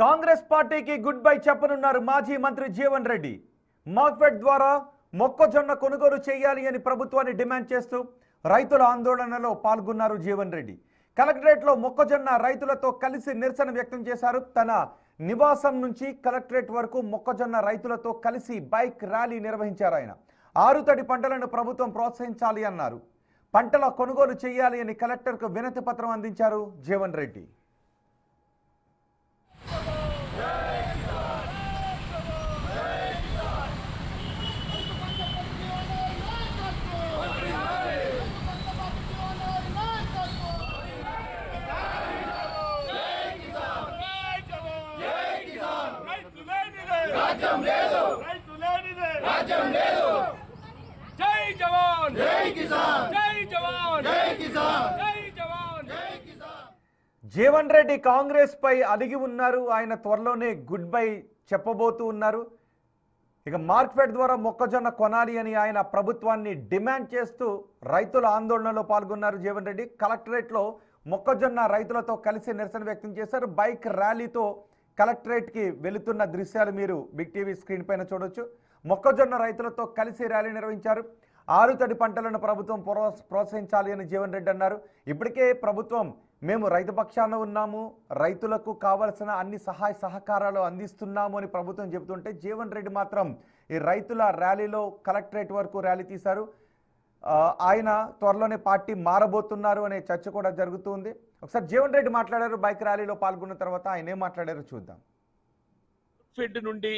కాంగ్రెస్ పార్టీకి good bye చెప్పనున్నారు మాజీ Mantri Jeevan Reddy. Market ద్వారా మొక్కజొన్న కొనుగోలు చేయాలి అని ప్రభుత్వాన్ని డిమాండ్ చేస్తూ రైతుల ఆందోళనలో పాల్గొన్నారు జీవన్ రెడ్డి. కలెక్టరేట్లో మొక్కజొన్న రైతులతో కలిసి నిరసన వ్యక్తం చేశారు. తన నివాసం నుంచి కలెక్టరేట్ వరకు మొక్కజొన్న రైతులతో కలిసి బైక్ ర్యాలీ నిర్వహించారు. ఆయన ఆరుతడి పంటలను ప్రభుత్వం ప్రోత్సహించాలి అన్నారు. పంటల కొనుగోలు చేయాలి అని కలెక్టర్కు వినతి పత్రం అందించారు జీవన్ రెడ్డి. జై జవాన్ జై కిసాన్ జై జవాన్ జై కిసాన్ జై జవాన్ జై కిసాన్. జీవన్ రెడ్డి కాంగ్రెస్ పై అలిగి ఉన్నారు. ఆయన త్వరలోనే గుడ్ బై చెప్పబోతూ ఉన్నారు. ఇక మార్కెట్ ద్వారా మొక్కజొన్న కొనాలి అని ఆయన ప్రభుత్వాన్ని డిమాండ్ చేస్తూ రైతుల ఆందోళనలో పాల్గొన్నారు జీవన్ రెడ్డి. కలెక్టరేట్లో మొక్కజొన్న రైతులతో కలిసి నిరసన వ్యక్తం చేశారు. బైక్ ర్యాలీతో కలెక్టరేట్కి వెళుతున్న దృశ్యాలు మీరు బిగ్ టీవీ స్క్రీన్ పైన చూడొచ్చు. మొక్కజొన్న రైతులతో కలిసి ర్యాలీ నిర్వహించారు. ఆరుతడి పంటలను ప్రభుత్వం ప్రోత్సహించాలి అని జీవన్ రెడ్డి అన్నారు. ఇప్పటికే ప్రభుత్వం మేము రైతు పక్షాన ఉన్నాము, రైతులకు కావలసిన అన్ని సహాయ సహకారాలు అందిస్తున్నాము అని ప్రభుత్వం చెబుతుంటే జీవన్ రెడ్డి మాత్రం ఈ రైతుల ర్యాలీలో కలెక్టరేట్ వరకు ర్యాలీ తీశారు. ఆయన త్వరలోనే పార్టీ మారబోతున్నారు అనే చర్చ కూడా జరుగుతుంది. ఒకసారి జీవన్ రెడ్డి మాట్లాడారు. బైక్ ర్యాలీలో పాల్గొన్న తర్వాత ఆయన ఏం మాట్లాడారో చూద్దాం. ఫెడ్ నుండి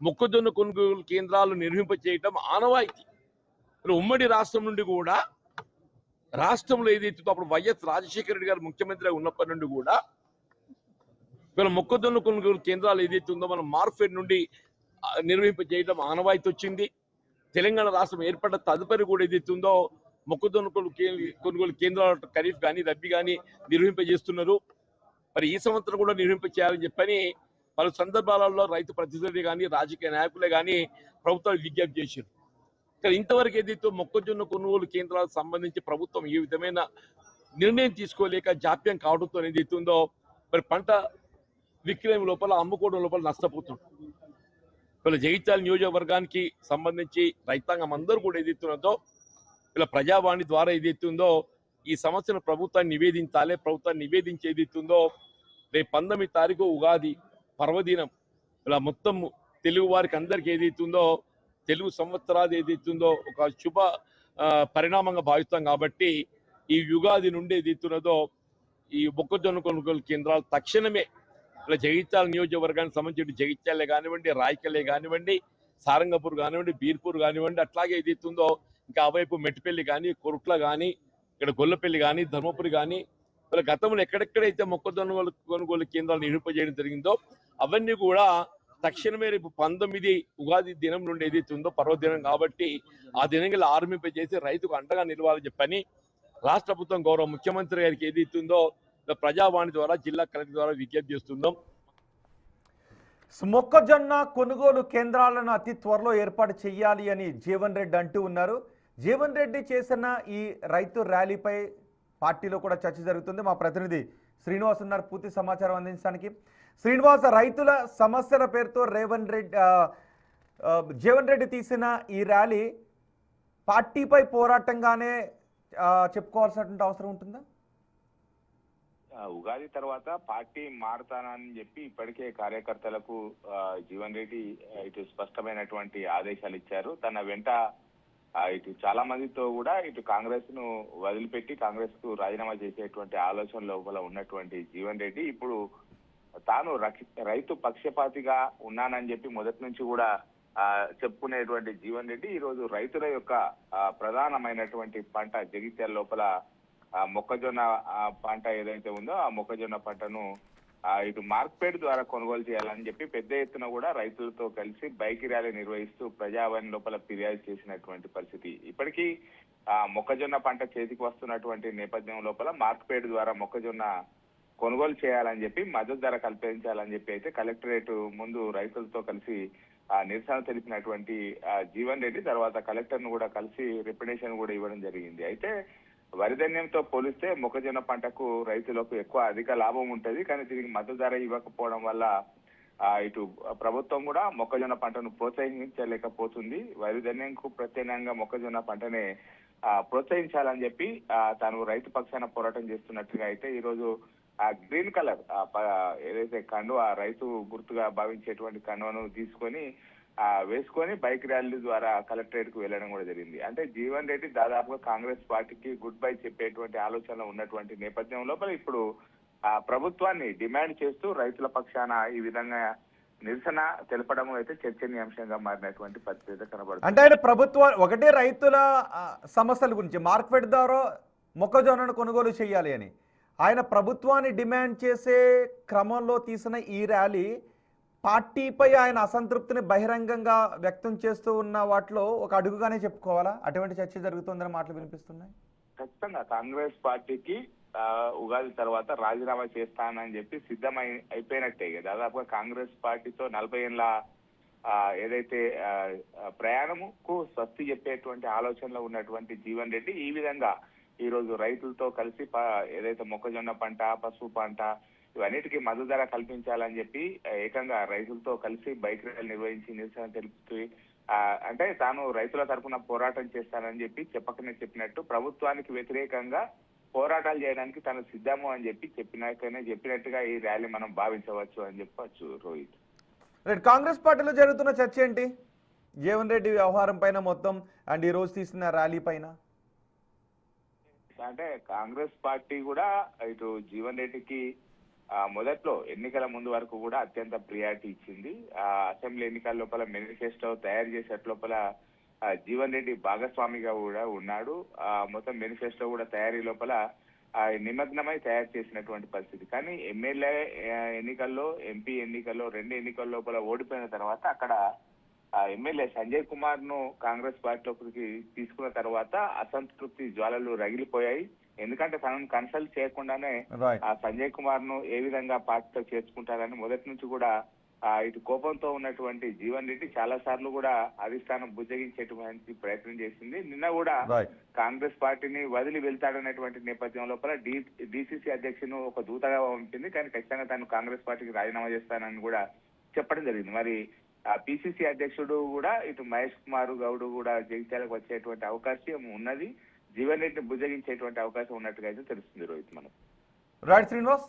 మొక్కజొన్న కొనుగోలు కేంద్రాలు నిర్వహింపచేయటం ఆనవాయితీ. ఉమ్మడి రాష్ట్రం నుండి కూడా రాష్ట్రంలో ఏదైతే అప్పుడు వైఎస్ రాజశేఖర రెడ్డి గారు ముఖ్యమంత్రిగా ఉన్నప్పటి నుండి కూడా వీళ్ళ మొక్కజొన్న కొనుగోలు కేంద్రాలు ఏదైతే ఉందో మనం మార్ఫెడ్ నుండి నిర్వహింపచేయటం ఆనవాయితీ వచ్చింది. తెలంగాణ రాష్ట్రం ఏర్పడ్డ తదుపరి కూడా ఏదైతే ఉందో మొక్కజొన్న కొనుగోలు కేంద్రాలు ఖరీఫ్ కానీ రబ్బీ కానీ నిర్వహింపజేస్తున్నారు. మరి ఈ సంవత్సరం కూడా నిర్వహింపచేయాలని చెప్పని పలు సందర్భాలలో రైతు ప్రతినిధులు కానీ రాజకీయ నాయకులే కానీ ప్రభుత్వాలు విజ్ఞప్తి చేశారు. కానీ ఇంతవరకు ఏదైతే మొక్కజొన్న కొనుగోలు కేంద్రాలకు సంబంధించి ప్రభుత్వం ఏ విధమైన నిర్ణయం తీసుకోలేక జాప్యం కావడంతో ఏదైతే ఉందో మరి పంట విక్రయం లోపల అమ్ముకోవడం లోపల నష్టపోతుంది. వీళ్ళ జగిత్యాల నియోజకవర్గానికి సంబంధించి రైతాంగం అందరూ కూడా ఏదైతున్నదో వీళ్ళ ప్రజావాణి ద్వారా ఏదైతుందో ఈ సమస్యను ప్రభుత్వాన్ని నివేదించాలి. ప్రభుత్వాన్ని నివేదించి ఏదైతుందో రేపు 19 తారీఖు ఉగాది పర్వదినం ఇలా మొత్తం తెలుగు వారికి అందరికి ఏదైతుందో తెలుగు సంవత్సరాది ఏదైతుందో ఒక శుభ పరిణామంగా భావిస్తాం. కాబట్టి ఈ యుగాది నుండి ఏదైతున్నదో ఈ మొక్కజొన్న కొనుగోలు కేంద్రాలు తక్షణమే ఇలా జగిత్యాల నియోజకవర్గానికి సంబంధించి జగిత్యాలే కానివ్వండి, రాయకలే కానివ్వండి, సారంగపూర్ కానివ్వండి, బీర్పూర్ కానివ్వండి, అట్లాగే ఏదైతుందో ఇంకా అవైపు మెట్టిపల్లి కానీ, కొరుట్ల కానీ, ఇక్కడ గొల్లపల్లి కానీ, ధర్మపురి కానీ ఇలా గతంలో ఎక్కడెక్కడైతే మొక్కజొన్న కొనుగోలు కేంద్రాలు నిర్వహింపజేయడం జరిగిందో అవన్నీ కూడా తక్షణమే రేపు 19 ఉగాది దినం నుండి ఏదైతే ఉందో పర్వదినం కాబట్టి ఆ దినంగా ఆరంభింపజేసి రైతుకు అండగా నిలవాలని చెప్పని రాష్ట్ర ప్రభుత్వం గౌరవ ముఖ్యమంత్రి గారికి ఏదైతే ఉందో ప్రజావాణి ద్వారా జిల్లా కలెక్టర్ ద్వారా విజ్ఞప్తి చేస్తున్నాం. మొక్కజొన్న కొనుగోలు కేంద్రాలను అతి త్వరలో ఏర్పాటు చేయాలి అని జీవన్ రెడ్డి అంటూ ఉన్నారు. జీవన్ రెడ్డి చేసిన ఈ రైతు ర్యాలీపై పార్టీలో కూడా చర్చ జరుగుతుంది. మా ప్రతినిధి శ్రీనివాస్ ఉన్నారు పూర్తి సమాచారం అందించడానికి. శ్రీనివాస్, రైతుల సమస్యల పేరుతో జీవన్ రెడ్డి తీసిన ఈ ర్యాలీ పార్టీపై పోరాటంగానే చెప్పుకోవాల్సినటువంటి అవసరం ఉంటుందా? ఉగాది తర్వాత పార్టీ మారుతానని చెప్పి ఇప్పటికే కార్యకర్తలకు జీవన్ రెడ్డి ఇటు స్పష్టమైనటువంటి ఆదేశాలు ఇచ్చారు. తన వెంట ఇటు చాలా మందితో కూడా ఇటు కాంగ్రెస్ ను వదిలిపెట్టి కాంగ్రెస్ కు రాజీనామా చేసేటువంటి ఆలోచన లోపల ఉన్నటువంటి జీవన్ రెడ్డి ఇప్పుడు తాను రైతు పక్షపాతిగా ఉన్నానని చెప్పి మొదటి నుంచి కూడా చెప్పుకునేటువంటి జీవన్ రెడ్డి ఈ రోజు రైతుల యొక్క ప్రధానమైనటువంటి పంట జగిత్యాల లోపల మొక్కజొన్న పంట ఏదైతే ఉందో ఆ మొక్కజొన్న పంటను ఇటు మార్కెట్ ద్వారా కొనుగోలు చేయాలని చెప్పి పెద్ద ఎత్తున కూడా రైతులతో కలిసి బైక్ ర్యాలీ నిర్వహిస్తూ ప్రజావాణి లోపల ఫిర్యాదు చేసినటువంటి పరిస్థితి. ఇప్పటికీ మొక్కజొన్న పంట చేతికి వస్తున్నటువంటి నేపథ్యం లోపల మార్కెట్ ద్వారా మొక్కజొన్న కొనుగోలు చేయాలని చెప్పి మద్దతు ధర కల్పించాలని చెప్పి అయితే కలెక్టరేట్ ముందు రైతులతో కలిసి నిరసన తెలిపినటువంటి జీవన్ రెడ్డి తర్వాత కలెక్టర్ ను కూడా కలిసి రిప్రజెంటేషన్ కూడా ఇవ్వడం జరిగింది. అయితే వరిధాన్యంతో పోలిస్తే మొక్కజొన్న పంటకు రైతులకు ఎక్కువ అధిక లాభం ఉంటది. కానీ దీనికి మద్దతు ధర ఇవ్వకపోవడం వల్ల ఇటు ప్రభుత్వం కూడా మొక్కజొన్న పంటను ప్రోత్సహించలేకపోతుంది. వరిధాన్యంకు ప్రత్యామ్నాయంగా మొక్కజొన్న పంటనే ప్రోత్సహించాలని చెప్పి తాను రైతు పక్షాన పోరాటం చేస్తున్నట్టుగా అయితే ఈ రోజు ఆ గ్రీన్ కలర్ ఏదైతే కండువా రైతు గుర్తుగా భావించేటువంటి కండువను తీసుకొని వేసుకొని బైక్ ర్యాలీ ద్వారా కలెక్టరేట్ కు వెళ్ళడం కూడా జరిగింది. అంటే జీవన్ రెడ్డి దాదాపుగా కాంగ్రెస్ పార్టీకి గుడ్ బై చెప్పేటువంటి ఆలోచన ఉన్నటువంటి నేపథ్యం లోపల ఇప్పుడు ప్రభుత్వాన్ని డిమాండ్ చేస్తూ రైతుల పక్షాన ఈ విధంగా నిరసన తెలపడం అయితే చర్చనీయాంశంగా మారినటువంటి పరిస్థితి కనబడుతుంది. అంటే ఆయన ప్రభుత్వం ఒకటే రైతుల సమస్యల గురించి మార్కెట్ ద్వారా మొక్కజొన్నను కొనుగోలు చేయాలి అని ఆయన ప్రభుత్వాన్ని డిమాండ్ చేసే క్రమంలో తీసిన ఈ ర్యాలీ పార్టీపై ఆయన అసంతృప్తిని బహిరంగంగా వ్యక్తం చేస్తూ ఉన్న వాటిలో ఒక అడుగుగానే చెప్పుకోవాలా? అటువంటి చర్చ జరుగుతుందని మాటలు వినిపిస్తున్నాయి. ఖచ్చితంగా కాంగ్రెస్ పార్టీకి ఉగాది తర్వాత రాజీనామా చేస్తానని చెప్పి అయిపోయినట్టే. దాదాపుగా కాంగ్రెస్ పార్టీతో 40 ఏళ్ళ ఏదైతే ప్రయాణముకు స్వస్తి చెప్పేటువంటి ఆలోచనలో ఉన్నటువంటి జీవన్ రెడ్డి ఈ విధంగా ఈ రోజు రైతులతో కలిసి ఏదైతే మొక్కజొన్న పంట, పసుపు పంట ఇవన్నిటికీ మద్దతు ధర కల్పించాలని చెప్పి ఏకంగా రైతులతో కలిసి బైక్ ర్యాలీ నిర్వహించి నిరసన తెలుపుతూ అంటే తాను రైతుల తరఫున పోరాటం చేస్తానని చెప్పి చెప్పినట్టు ప్రభుత్వానికి వ్యతిరేకంగా పోరాటాలు చేయడానికి తను సిద్ధము అని చెప్పి చెప్పినట్టుగా ఈ ర్యాలీ మనం భావించవచ్చు అని చెప్పవచ్చు. రోహిత్, కాంగ్రెస్ పార్టీలో జరుగుతున్న చర్చ ఏంటి జీవన్ రెడ్డి వ్యవహారం పైన మొత్తం అండ్ ఈ రోజు తీసిన ర్యాలీ పైన? అంటే కాంగ్రెస్ పార్టీ కూడా ఇటు జీవన్ రెడ్డికి మొదట్లో ఎన్నికల ముందు వరకు కూడా అత్యంత ప్రియారిటీ ఇచ్చింది. అసెంబ్లీ ఎన్నికల లోపల మేనిఫెస్టో తయారు చేసే లోపల జీవన్ రెడ్డి భాగస్వామిగా కూడా ఉన్నాడు. మొత్తం మేనిఫెస్టో కూడా తయారీ లోపల నిమగ్నమై తయారు చేసినటువంటి పరిస్థితి. కానీ ఎమ్మెల్యే ఎన్నికల్లో, ఎంపీ ఎన్నికల్లో 2 ఎన్నికల లోపల ఓడిపోయిన తర్వాత అక్కడ ఎమ్మెల్యే సంజయ్ కుమార్ ను కాంగ్రెస్ పార్టీలోకి తీసుకున్న తర్వాత అసంతృప్తి జ్వాలలు రగిలిపోయాయి. ఎందుకంటే తనను కన్సల్ట్ చేయకుండానే సంజయ్ కుమార్ ను ఏ విధంగా పార్టీతో చేర్చుకుంటారని మొదటి నుంచి కూడా ఇటు కోపంతో ఉన్నటువంటి జీవన్ రెడ్డి చాలా సార్లు కూడా అధిష్టానం బుజ్జగించేటువంటి ప్రయత్నం చేసింది. నిన్న కూడా కాంగ్రెస్ పార్టీని వదిలి వెళ్తాడనేటువంటి నేపథ్యం లోపల డిసిసి అధ్యక్షును ఒక దూతగా పంపింది. కానీ ఖచ్చితంగా తాను కాంగ్రెస్ పార్టీకి రాజీనామా చేస్తానని కూడా చెప్పడం జరిగింది. మరి పిసిసి అధ్యక్షుడు కూడా ఇటు మహేష్ కుమార్ గౌడ్ కూడా జగిత్యాలకు వచ్చేటువంటి అవకాశం ఉన్నది. జీవన్ రెడ్డిని బుజ్జగించేటువంటి అవకాశం ఉన్నట్టుగా అయితే తెలుస్తుంది రోహిత్. మనం రైట్ శ్రీనివాస్.